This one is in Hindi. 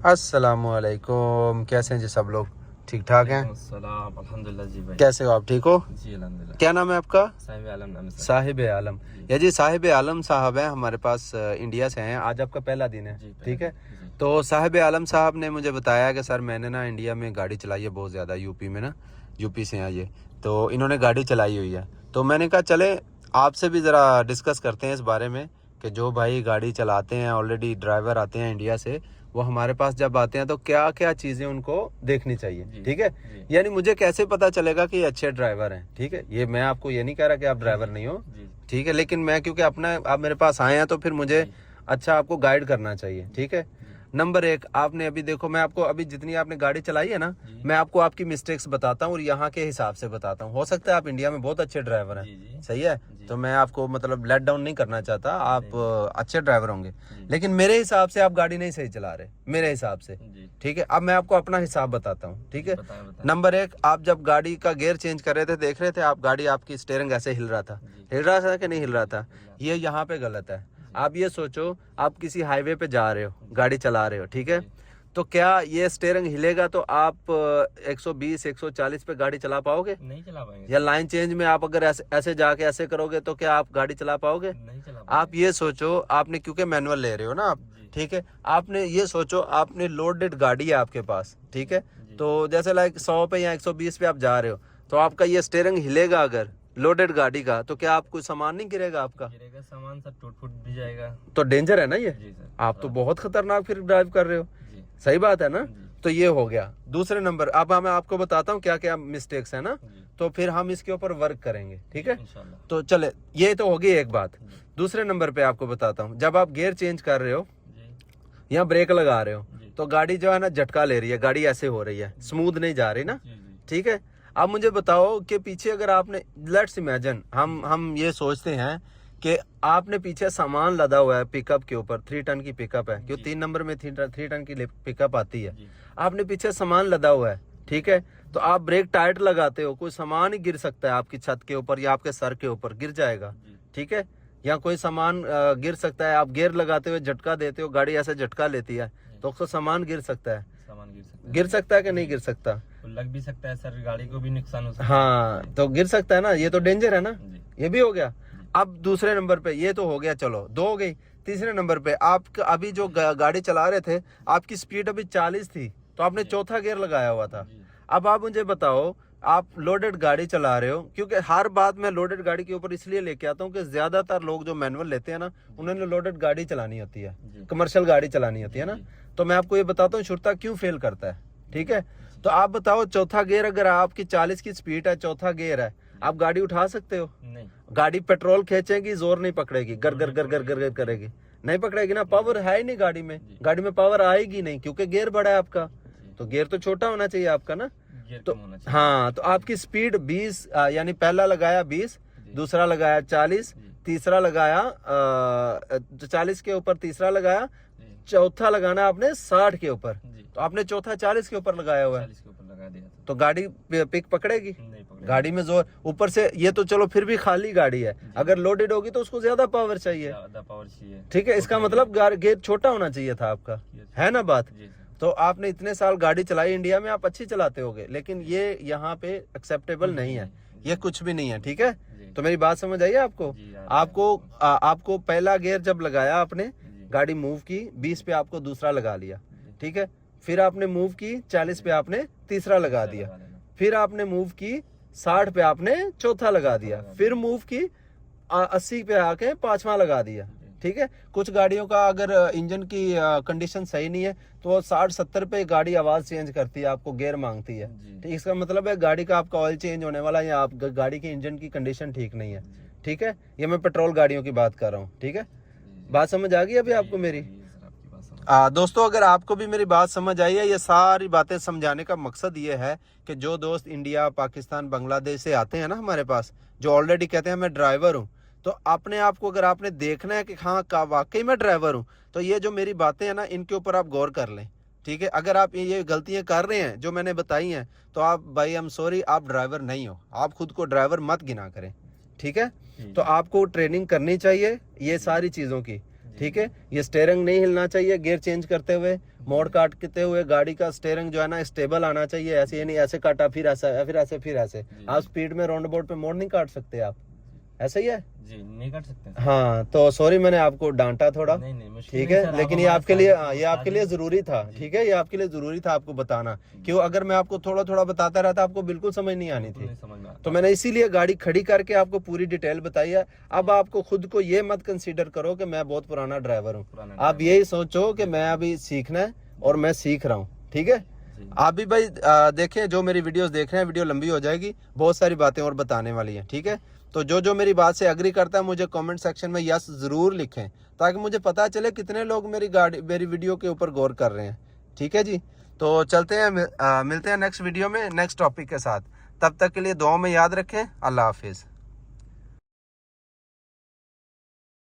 अस्सलामुअलैकुम। कैसे हैं जी सब लोग? ठीक ठाक हैं? अल्हम्दुलिल्लाह जी भाई। कैसे हो आप? ठीक हो जी अल्हम्दुलिल्लाह। क्या नाम है आपका? साहिब आलम नाम है सर। साहिब आलम। या जी साहिब आलम साहब हैं हमारे पास, इंडिया से हैं। आज आपका पहला दिन है, जी ठीक है? जी। तो साहिब आलम साहब ने मुझे बताया कि सर मैंने ना इंडिया में गाड़ी चलाई है बहुत ज़्यादा, यूपी में ना, यूपी से हैं ये। तो इन्होंने गाड़ी चलाई हुई है। तो मैंने कहा चले आपसे भी ज़रा डिस्कस करते हैं इस बारे में कि जो भाई गाड़ी चलाते हैं, ऑलरेडी ड्राइवर आते हैं इंडिया से, वो हमारे पास जब आते हैं तो क्या क्या चीज़ें उनको देखनी चाहिए, ठीक है? यानी मुझे कैसे पता चलेगा कि ये अच्छे ड्राइवर हैं, ठीक है? ये मैं आपको ये नहीं कह रहा कि आप ड्राइवर नहीं हो, ठीक है? लेकिन मैं क्योंकि अपना आप मेरे पास आए हैं तो फिर मुझे अच्छा आपको गाइड करना चाहिए, ठीक है? नंबर एक, आपने अभी देखो, मैं आपको अभी जितनी आपने गाड़ी चलाई है ना, मैं आपको आपकी मिस्टेक्स बताता हूँ और यहाँ के हिसाब से बताता हूँ। हो सकता है आप इंडिया में बहुत अच्छे ड्राइवर हैं, सही है? तो मैं आपको मतलब लेट डाउन नहीं करना चाहता, आप अच्छे ड्राइवर होंगे, लेकिन मेरे हिसाब से आप गाड़ी नहीं सही चला रहे, मेरे हिसाब से, ठीक है? अब मैं आपको अपना हिसाब बताता हूँ, ठीक है? नंबर एक, आप जब गाड़ी का गियर चेंज कर रहे थे, देख रहे थे आप गाड़ी, आपकी स्टीयरिंग ऐसे हिल रहा था कि नहीं हिल रहा था? ये यहाँ पे गलत है। आप ये सोचो, आप किसी हाईवे पे जा रहे हो, गाड़ी चला रहे हो, ठीक है? तो क्या ये स्टीयरिंग हिलेगा तो आप 120 140 पे गाड़ी चला पाओगे? नहीं चला पाएंगे। या लाइन चेंज में आप अगर ऐसे जाके ऐसे करोगे तो क्या आप गाड़ी चला पाओगे? नहीं चला पाएंगे। आप ये सोचो, आपने क्योंकि मैनुअल ले रहे हो ना आप, ठीक है? आपने ये सोचो, आपने लोडेड गाड़ी है आपके पास, ठीक है? तो जैसे लाइक 100 पे या 120 पे आप जा रहे हो, तो आपका ये स्टीयरिंग हिलेगा अगर लोडेड गाड़ी का, तो क्या आप कोई सामान नहीं गिरेगा आपका? गिरेगा सामान, सब टूट फूट भी जाएगा। तो डेंजर है ना ये? जी सर। आप तो बहुत खतरनाक फिर ड्राइव कर रहे हो। जी। सही बात है ना? तो ये हो गया। दूसरे नंबर, अब मैं आपको बताता हूँ क्या क्या मिस्टेक्स है ना, तो फिर हम इसके ऊपर वर्क करेंगे, ठीक है? तो चले, ये तो होगी एक बात। दूसरे नंबर पे आपको बताता हूँ, जब आप गियर चेंज कर रहे हो या ब्रेक लगा रहे हो, तो गाड़ी जो है ना झटका ले रही है, गाड़ी ऐसे हो रही है, स्मूथ नहीं जा रही ना, ठीक है? अब मुझे बताओ कि पीछे अगर आपने, लेट्स इमेजिन, हम ये सोचते हैं कि आपने पीछे सामान लदा हुआ है पिकअप के ऊपर, 3 टन की पिकअप है, क्यों 3 नंबर में 3 टन की पिकअप आती है। आपने पीछे सामान लदा हुआ है, ठीक है? तो आप ब्रेक टाइट लगाते हो, कोई सामान ही गिर सकता है आपकी छत के ऊपर या आपके सर के ऊपर गिर जाएगा, ठीक है? या कोई सामान गिर सकता है, आप गियर लगाते हुए झटका देते हो, गाड़ी ऐसे झटका लेती है, तो सामान गिर सकता है। गिर सकता है कि नहीं गिर सकता? लग भी सकता है सर, गाड़ी को भी नुकसान हो सकता है। हाँ, तो गिर सकता है ना, ये तो डेंजर है ना, ये भी हो गया। अब दूसरे नंबर पे ये तो हो गया, चलो 2 हो गई। तीसरे नंबर पे आप अभी जो गाड़ी चला रहे थे, आपकी स्पीड अभी 40 थी, तो आपने चौथा गियर लगाया हुआ था। अब आप मुझे बताओ, आप लोडेड गाड़ी चला रहे हो, क्योंकि हर बात मैं लोडेड गाड़ी के ऊपर इसलिए लेके आता हूँ कि ज्यादातर लोग जो मैनुअल लेते हैं ना, उन्होंने लोडेड गाड़ी चलानी होती है, कमर्शियल गाड़ी चलानी होती है ना। तो मैं आपको ये बताता हूँ शुरता क्यों फेल करता है, ठीक है? तो आप बताओ, चौथा गियर, अगर आपकी 40 की स्पीड है, चौथा गियर है, आप गाड़ी उठा सकते हो? नहीं। गाड़ी पेट्रोल खींचेगी, जोर नहीं पकड़ेगी, गर गर गर गर गर गर करेगी, नहीं पकड़ेगी ना, पावर है ही नहीं गाड़ी में, गाड़ी में पावर आएगी नहीं, क्योंकि गियर बड़ा है आपका, तो गियर तो छोटा होना चाहिए आपका ना। तो हाँ, तो आपकी स्पीड 20, यानी पहला लगाया 20, दूसरा लगाया 40, तीसरा लगाया 40 के ऊपर तीसरा लगाया, चौथा लगाना आपने 60 के ऊपर, तो आपने चौथा 40 के ऊपर लगाया हुआ है, तो गाड़ी पिक पकड़ेगी? गाड़ी में जोर, ऊपर से ये तो चलो फिर भी खाली गाड़ी है, अगर लोडेड होगी तो उसको ज्यादा पावर चाहिए, ठीक है? इसका मतलब गियर छोटा होना चाहिए था आपका, है ना बात? तो आपने इतने साल गाड़ी चलाई इंडिया में, आप अच्छी चलाते होगे, लेकिन ये यहाँ पे एक्सेप्टेबल नहीं है, ये कुछ भी नहीं है, ठीक है? तो मेरी बात समझ आई आपको? आपको पहला गियर जब लगाया आपने, गाड़ी मूव की, 20 पे आपको दूसरा लगा लिया, ठीक है? फिर आपने मूव की 40 पे आपने तीसरा लगा दिया, फिर आपने मूव की 60 पे आपने चौथा लगा दिया, फिर मूव की 80 पे आके पांचवा लगा दिया, ठीक है? कुछ गाड़ियों का अगर इंजन की कंडीशन सही नहीं है तो 60-70 पे गाड़ी आवाज चेंज करती है, आपको गियर मांगती है, ठीक? इसका मतलब है गाड़ी का आपका ऑयल चेंज होने वाला है, या आप गाड़ी की इंजन की कंडीशन ठीक नहीं है, ठीक है? ये मैं पेट्रोल गाड़ियों की बात कर रहा हूँ, ठीक है? बात समझ आ गई अभी आपको मेरी? दोस्तों, अगर आपको भी मेरी बात समझ आई है, ये सारी बातें समझाने का मकसद ये है कि जो दोस्त इंडिया, पाकिस्तान, बांग्लादेश से आते हैं ना हमारे पास, जो ऑलरेडी कहते हैं मैं ड्राइवर हूँ, तो अपने आप को अगर आपने देखना है कि हाँ का वाकई मैं ड्राइवर हूँ, तो ये जो मेरी बातें हैं ना, इनके ऊपर आप गौर कर लें, ठीक है? अगर आप ये गलतियां कर रहे हैं जो मैंने बताई हैं, तो आप भाई आई एम सॉरी, आप ड्राइवर नहीं हो, आप खुद को ड्राइवर मत गिना करें, ठीक है? तो आपको ट्रेनिंग करनी चाहिए ये सारी चीज़ों की, ठीक है। ये स्टेयरिंग नहीं हिलना चाहिए गियर चेंज करते हुए, मोड़ काटते हुए गाड़ी का स्टेयरिंग जो है ना स्टेबल आना चाहिए। ऐसे ये नहीं ऐसे काटा फिर ऐसा फिर ऐसे फिर ऐसे। आप स्पीड में राउंड बोर्ड पे मोड़ नहीं काट सकते आप, ऐसा ही है जी, नहीं कर सकते हैं। हाँ। तो सॉरी मैंने आपको डांटा थोड़ा, नहीं नहीं मुश्किल ठीक नहीं है, सर, लेकिन आप ये हमारे आपके लिए साथ- ये आपके लिए जरूरी था, ठीक है, ये आपके लिए जरूरी था आपको बताना। क्यों, अगर मैं आपको थोड़ा थोड़ा बताता रहता आपको बिल्कुल समझ नहीं आनी थी। नहीं समझ में आता। तो मैंने इसीलिए गाड़ी खड़ी करके आपको पूरी डिटेल बताई है। अब आपको खुद को ये मत कंसीडर करो कि मैं बहुत पुराना ड्राइवर हूँ, पुराना आप यही सोचो कि मैं अभी सीखना है और मैं सीख रहा हूँ, ठीक है। जी। आप भी भाई देखें, जो मेरी वीडियोस देख रहे हैं, वीडियो लंबी हो जाएगी, बहुत सारी बातें और बताने वाली हैं, ठीक है। तो जो जो मेरी बात से एग्री करता है मुझे कमेंट सेक्शन में यस जरूर लिखें, ताकि मुझे पता चले कितने लोग मेरी वीडियो के ऊपर गौर कर रहे हैं, ठीक है जी। तो चलते हैं, मिलते हैं नेक्स्ट वीडियो में नेक्स्ट टॉपिक के साथ। तब तक के लिए दुआओं में याद रखें। अल्लाह हाफिज़।